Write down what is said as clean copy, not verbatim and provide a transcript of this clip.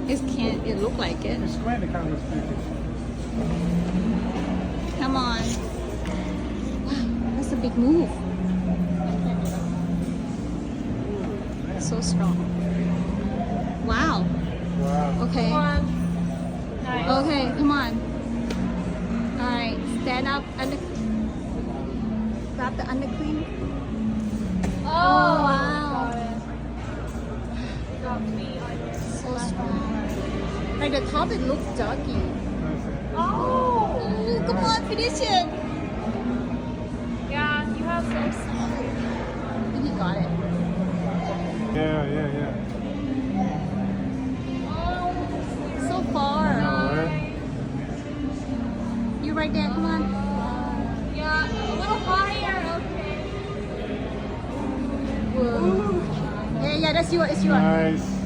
It can't. It look like it. It's square the camera's package. Come on. Wow, that's a big move. So strong. Wow. Wow. Okay. Nice. Okay, come on. Alright, stand up. Grab the underclean. Oh, wow. got it. Got me on your So strong. Like the top, it looks doggy. Oh! Oh, come on, finish it. Yeah, you have so soft. I think he got it. Yeah. So far. Alright. You right there, come on. Yeah, a little higher, okay. Whoa. Yeah, that's yours. It's yours. Nice.